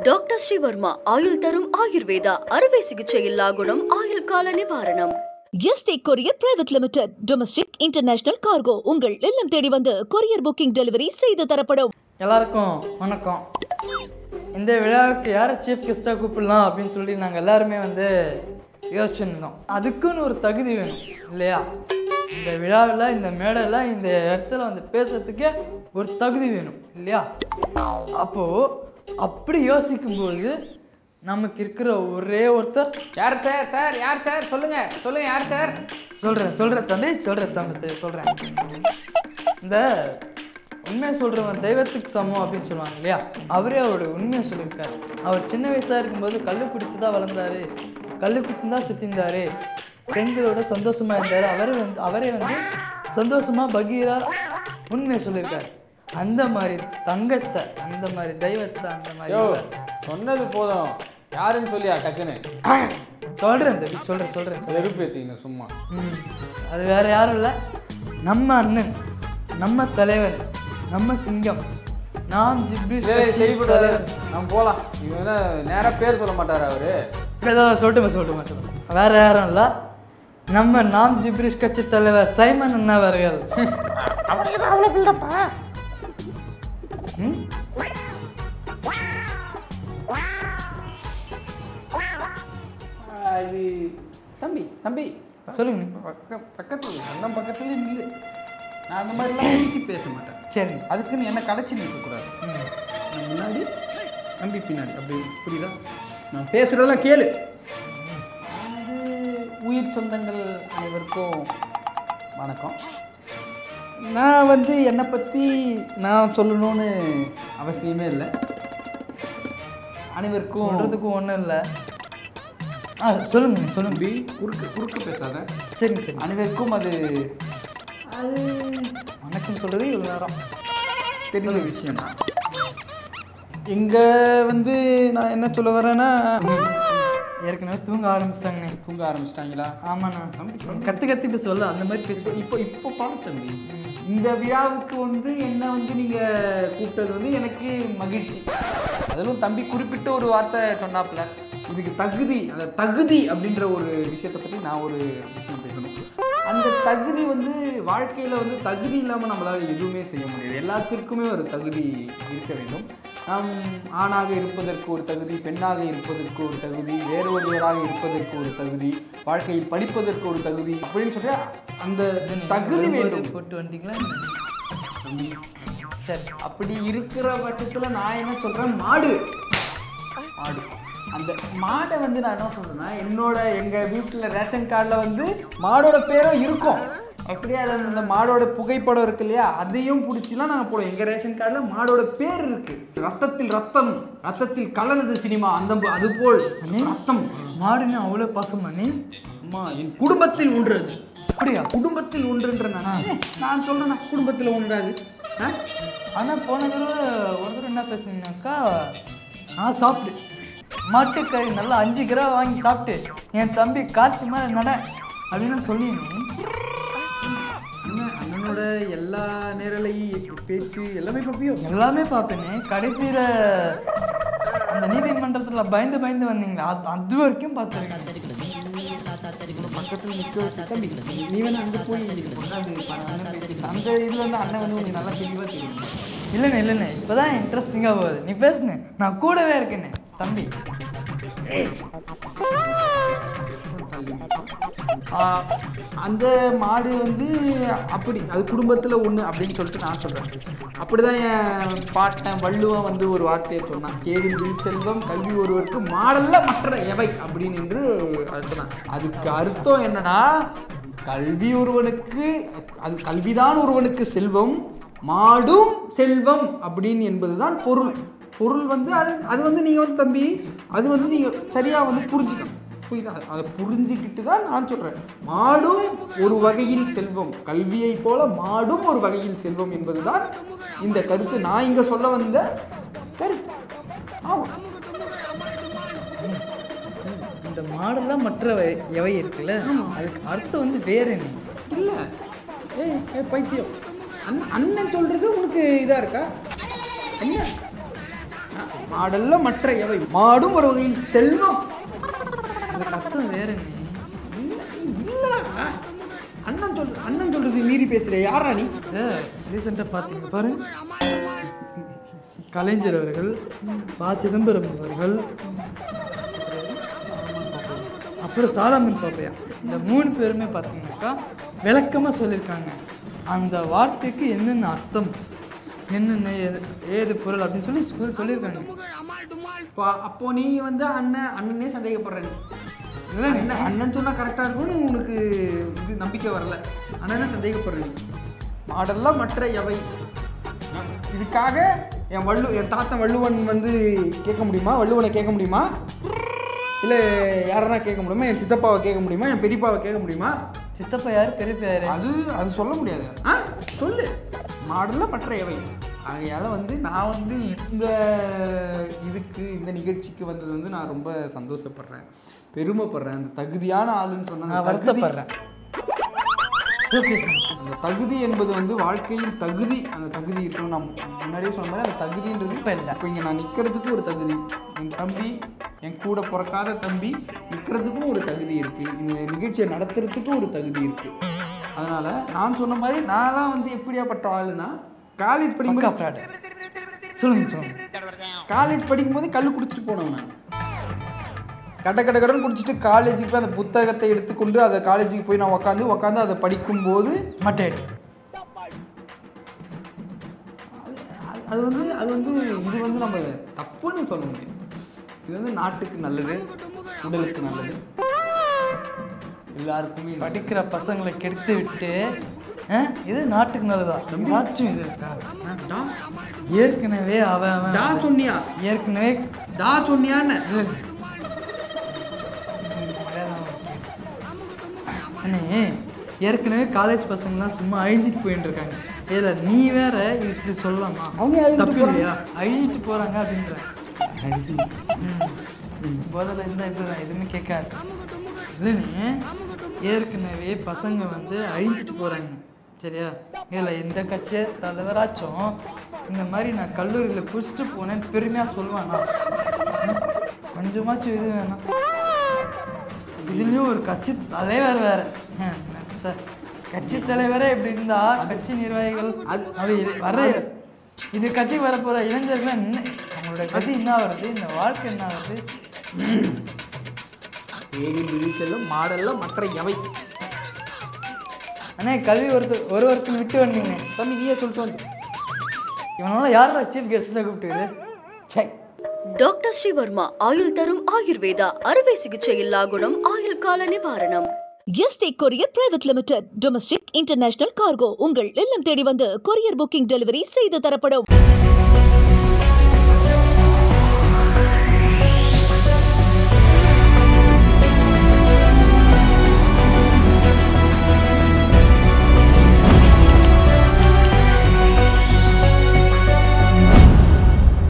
Doctor Sreevarma ஆயுள் தரும் ஆயுர்வேதா அறுவை சிகிச்சை இல்லா குணம் ஆயுள் கால நிவாரணம். Yesterday courier private limited domestic international cargo உங்கள் இல்லம் தேடி வந்து கொரியர் புக்கிங் டெலிவரி செய்து தரப்படும். எல்லாருக்கும் வணக்கம். இந்த விழாவுக்கு யாரை சீஃப் கெஸ்ட்டாக கூப்பிடலாம் அப்படின்னு சொல்லி நாங்கள் எல்லாருமே யோசிச்சுருந்தோம். அதுக்குன்னு ஒரு தகுதி வேணும் இல்லையா? இந்த விழாவில், இந்த மேடையில், இந்த இடத்துல பேசுறதுக்கே ஒரு தகுதி வேணும் இல்லையா? அப்போது அப்படி யோசிக்கும்போது நமக்கு இருக்கிற ஒரே ஒருத்தர் யார் சார் யார் சார் சொல்லுங்க யார் சார்? சொல்கிறேன் தம்பி சொல்கிறேன். இந்த உண்மையை சொல்கிறவன் தெய்வத்துக்கு சமம் அப்படின்னு சொல்லுவாங்க இல்லையா? அவரே அவருடைய உண்மையை சொல்லியிருக்காரு. அவர் சின்ன வயசாக இருக்கும்போது கல் குடிச்சு தான் வளர்ந்தாரு, கல் குடிச்சு தான் சுற்றிந்தாரு, பெண்களோட சந்தோஷமாக இருந்தார். அவரே சந்தோஷமாக பகீரா உண்மையை சொல்லியிருக்காரு. அந்த மாதிரி தங்கத்தை, அந்த மாதிரி தெய்வத்தை, அந்த மாதிரி சொன்னது போதும். யாருன்னு சொல்லியா டக்குன்னு சொல்கிறேன் தம்பி சொல்கிறேன். வெறுப்பேற்றிங்க சும்மா. அது வேற யாரும் இல்லை, நம்ம அண்ணன், நம்ம தலைவர், நம்ம சிங்கம், நாம் ஜிப்ரிஷ். செய்யக்கூடாது, நம்ம போகலாம். இவங்க நேராக பேர் சொல்ல மாட்டார் அவரு. சொல்லட்டுமா வேற யாரும் இல்லை, நம்ம நாம் ஜிப்ரிஷ் கட்சி தலைவர் சைமன் அண்ணா அவர்கள். அது தம்பி சொல்லுங்க. பக்கத்தில் அண்ணன் பக்கத்துல நில்லு. நான் அந்த மாதிரிலாம் பிடிச்சி பேச மாட்டேன். சரி, அதுக்குன்னு என்ன கடைச்சி நிற்கக்கூடாது. நான் முன்னாடி தம்பி பின்னாடி, அப்படி புரியுதா? நான் பேசுகிறதெல்லாம் கேளு. அது உயிர் சொந்தங்கள் அனைவருக்கும் வணக்கம். நான் என்னை பற்றி நான் சொல்லணும்னு அவசியமே இல்லை. அனைவருக்கும் சொல்கிறதுக்கும் ஒன்றும் இல்லை. சொல்லுங்க. குறுக்கு பேசாத. சரி. அனைவருக்கும் அது வணக்கம் சொல்கிறது இவ்வளோ நேரம் தெரிஞ்ச விஷயம் தான். இங்கே நான் என்ன சொல்ல வரேன்னா, ஏற்கனவே தூங்க ஆரம்பிச்சிட்டாங்களா? ஆமாண்ணா. கத்தி சொல்ல அந்த மாதிரி பேச. இப்போ பாரு தம்பி, இந்த விழாவுக்கு என்ன நீங்கள் கூப்பிட்டது எனக்கு மகிழ்ச்சி. அதிலும் தம்பி குறிப்பிட்ட ஒரு வார்த்தை சொன்னாப்புல, இதுக்கு தகுதி அப்படின்ற ஒரு விஷயத்தை பற்றி நான் ஒரு விஷயம் பேசணும். அந்த தகுதி வாழ்க்கையில் தகுதி இல்லாமல் நம்மளால் எதுவுமே செய்ய முடியாது. எல்லாத்திற்குமே ஒரு தகுதி இருக்க வேண்டும். நாம் ஆணாக இருப்பதற்கு ஒரு தகுதி, பெண்ணாக இருப்பதற்கு ஒரு தகுதி, வேறு ஒருவராக இருப்பதற்கு ஒரு தகுதி, வாழ்க்கையில் படிப்பதற்கு ஒரு தகுதி அப்படின்னு சொல்லி அந்த தகுதி வேண்டும். போட்டு வந்தீங்களா? சரி, அப்படி இருக்கிற பட்சத்தில் நான் என்ன சொல்கிறேன், மாடு அந்த மாடை நான் என்ன சொல்கிறேன்னா, எங்கள் வீட்டில் ரேஷன் கார்டில் மாடோட பேரும் இருக்கும். அப்படியே அந்த மாடோட புகைப்படம் இருக்கு இல்லையா, அதையும் பிடிச்சிலாம் நாங்கள் போடுவோம். எங்கள் ரேஷன் கார்டில் மாடோட பேர் இருக்குது. ரத்தத்தில் கலந்தது சினிமா, அதுபோல் ரத்தம். மாடுன்னு அவ்வளோ பாசமா நீ? அம்மா, என் குடும்பத்தில் ஒன்றது. அப்படியா? குடும்பத்தில் ஒன்றுன்ற நான் சொல்கிறேன், குடும்பத்தில் ஒன்றாது. ஆனால் போன தடவை ஒருத்தர் என்ன பேசுனீங்கன்னாக்கா, நான் சாப்பிட்டு மாட்டுக்கறி நல்லா 5 கிலோ வாங்கி சாப்பிட்டு என் தம்பி காற்று மேலே நட அப்படின்னு சொல்லியிருந்தேன். அண்ணனோட எல்லா நேரலையும் பேச்சு எல்லாமே பார்ப்பேனே. கடைசியில் அந்த நீதிமன்றத்தில் பயந்து வந்தீங்களா, அது வரைக்கும் பார்த்துருக்கேன். பக்கத்தில் நிற்க வச்சு தம்பி, நீ அங்கே போய் அந்த இதில் அண்ணன் உங்களுக்கு நல்லா தெளிவாக தெரியும். இல்லைண்ணே இப்போதான் இன்ட்ரெஸ்டிங்காக போகுது. நீ பேசுனே, நான் கூடவே இருக்கேண்ணே தம்பி. அந்த மாடு அப்படி அது குடும்பத்தில் ஒன்று அப்படின்னு சொல்லிட்டு நான் சொல்கிறேன். அப்படி தான் என் பாட்டன் வள்ளுவன் ஒரு வார்த்தையை சொன்னான், கேடில் செல்வம் கல்வி ஒருவருக்கு மாடல்ல மற்ற எவை அப்படின்னு என்று அர்த்தம். அதுக்கு அர்த்தம் என்னன்னா, கல்விதான் ஒருவனுக்கு செல்வம், மாடும் செல்வம் அப்படின்னு என்பதுதான் பொருள். அது நீங்கள் தம்பி, அது நீங்கள் சரியாக புரிஞ்சுக்கணும். புரியுதா? அதை புரிஞ்சுக்கிட்டு தான் நான் சொல்கிறேன், மாடும் ஒரு வகையில் செல்வம், கல்வியை போல மாடும் ஒரு வகையில் செல்வம் என்பதுதான் இந்த கருத்து. நான் இங்கே சொல்ல வந்த கருத்து. ஆமாம், இந்த மாடெல்லாம் மற்ற எவை இருக்குல்ல, அதுக்கு அர்த்தம் வேற என்ன இல்லை. பைத்தியம், அண்ணன் சொல்கிறது உனக்கு இதாக இருக்கா? அண்ணன் மாடல்ல மற்ற எவை மாடும் ஒரு வகையில் செல்வம். அதுக்கு அர்த்தம் வேற நீ. இல்லடா அண்ணன் சொல்றது மீறி பேசுற யாரா நீ? ரீசெண்டாக பார்த்தீங்க பாரு, கலைஞர் அவர்கள், ப. சிதம்பரம் அவர்கள், அப்புறம் சாலமன் பாப்பையா, இந்த 3 பேருமே பார்த்தீங்கன்னாக்கா விளக்கமாக சொல்லியிருக்காங்க அந்த வார்த்தைக்கு என்னென்ன அர்த்தம், என்னென்ன ஏது பொருள் அப்படின்னு சொல்லியிருக்காங்க. அப்போ நீ வந்து அண்ணனே சந்தேகப்படுற நீ. இல்லை அண்ணன் சொன்னா கரெக்டாக இருக்கும்னு உனக்கு இது நம்பிக்கை வரல, அண்ணனே சந்தேகப்படுற நீ. மாடல்ல மற்ற எவை இதுக்காக என் தாத்தன் வள்ளுவன் வந்து கேட்க முடியுமா? வள்ளுவனை கேட்க முடியுமா? இல்லை யாரனா கேட்க முடியுமா? என் சித்தப்பாவை கேட்க முடியுமா? என் பெரியப்பாவை கேட்க முடியுமா? சித்தப்பா யார், பெரியப்பா யார்? அது சொல்ல முடியாது. சொல்லு. மாடல்ல மற்ற எவை. ஆகையால் வந்து நான் வந்து இந்த நிகழ்ச்சிக்கு வந்தது வந்து நான் ரொம்ப சந்தோஷப்படுறேன், பெருமைப்படுறேன். அந்த தகுதியான ஆளுன்னு சொன்ன வருத்தப்படுறேன். அந்த தகுதி என்பது வந்து வாழ்க்கையில் அந்த தகுதி இருக்கணும். நான் முன்னாடியே சொன்ன மாதிரி அந்த தகுதின்றது இப்போ இல்லை. இப்போ இங்கே நான் நிற்கிறதுக்கு ஒரு தகுதி, என் தம்பி, என் கூட பிறக்காத தம்பி நிற்கிறதுக்கும் ஒரு தகுதி இருக்குது, இந்த நிகழ்ச்சியை நடத்துறதுக்கும் ஒரு தகுதி இருக்குது. அதனால் நான் சொன்ன மாதிரி நான்லாம் வந்து எப்படியாப்பட்ட ஆளுனா, காலேஜ் படிக்கும்போது காலேஜ் படிக்கும்போது கல் குடிச்சிட்டு போனேன் நான். கடன் குடிச்சிட்டு காலேஜுக்கு போய் அந்த புத்தகத்தை எடுத்துக்கொண்டு அதை காலேஜுக்கு போய் நான் உட்காந்து அதை படிக்கும்போது அது வந்து இது வந்து நம்ம தப்புன்னு சொல்ல முடியும். இது வந்து நாட்டுக்கு நல்லது, உடலுக்கு நல்லது, எல்லாருக்குமே. படிக்கிற பசங்களை கெடுத்து விட்டு இது நாட்டுக்கு நல்லதா? வாட்சும் இது இருக்கா? ஏற்கனவே அவன் சொன்னியா? ஏற்கனவே சொன்னியான்னு ஏற்கனவே காலேஜ் பசங்கள்லாம் சும்மா அழிஞ்சிட்டு போயிட்டு இருக்காங்க. இதில் நீ வேற இப்படி சொல்லலாமா? அவங்க தப்பு இல்லையா? அழிஞ்சிட்டு போறாங்க அப்படின்ற போதில் இருந்தால் இப்படிதான் எதுவுமே கேட்காது. இல்லை நீ ஏற்கனவே பசங்க வந்து அழிஞ்சிட்டு போறாங்க, சரியா? இதில் எந்த கட்சியை தலைவராச்சும் இந்த மாதிரி நான் கல்லூரியில் குடிச்சிட்டு போனேன்னு பெருமையாக சொல்லுவானா? கொஞ்சமாச்சும் இது வேணாம். இதுலேயும் ஒரு கட்சி தலைவர் வேற. கட்சி தலைவரே இப்படி இருந்தா கட்சி நிர்வாகிகள் அது வர இது கட்சிக்கு வரப்போற இளைஞர்கள் என்ன, அவங்களோட கட்சி என்ன வருது, இந்த வாழ்க்கை என்ன வருது? மாடல்ல மற்ற எவை. அண்ணே கல்வி ஒருவருக்கு விட்டு வந்தீங்க தம்பி, நீயே சொல்லிட்டு வந்து இவனால யாரோட சீஃப் கெஸ்டாக கூப்பிட்டு. டாக்டர் ஸ்ரீவர்மா ஆயுள் தரும் ஆயுர்வேதா அறுவை சிகிச்சை இல்லா குணம், ஆயுள் கால நிவாரணம். Yesterday courier private limited, domestic international cargo உங்கள் இல்லம் தேடி வந்து கொரியர் புக்கிங் டெலிவரி செய்து தரப்படும்.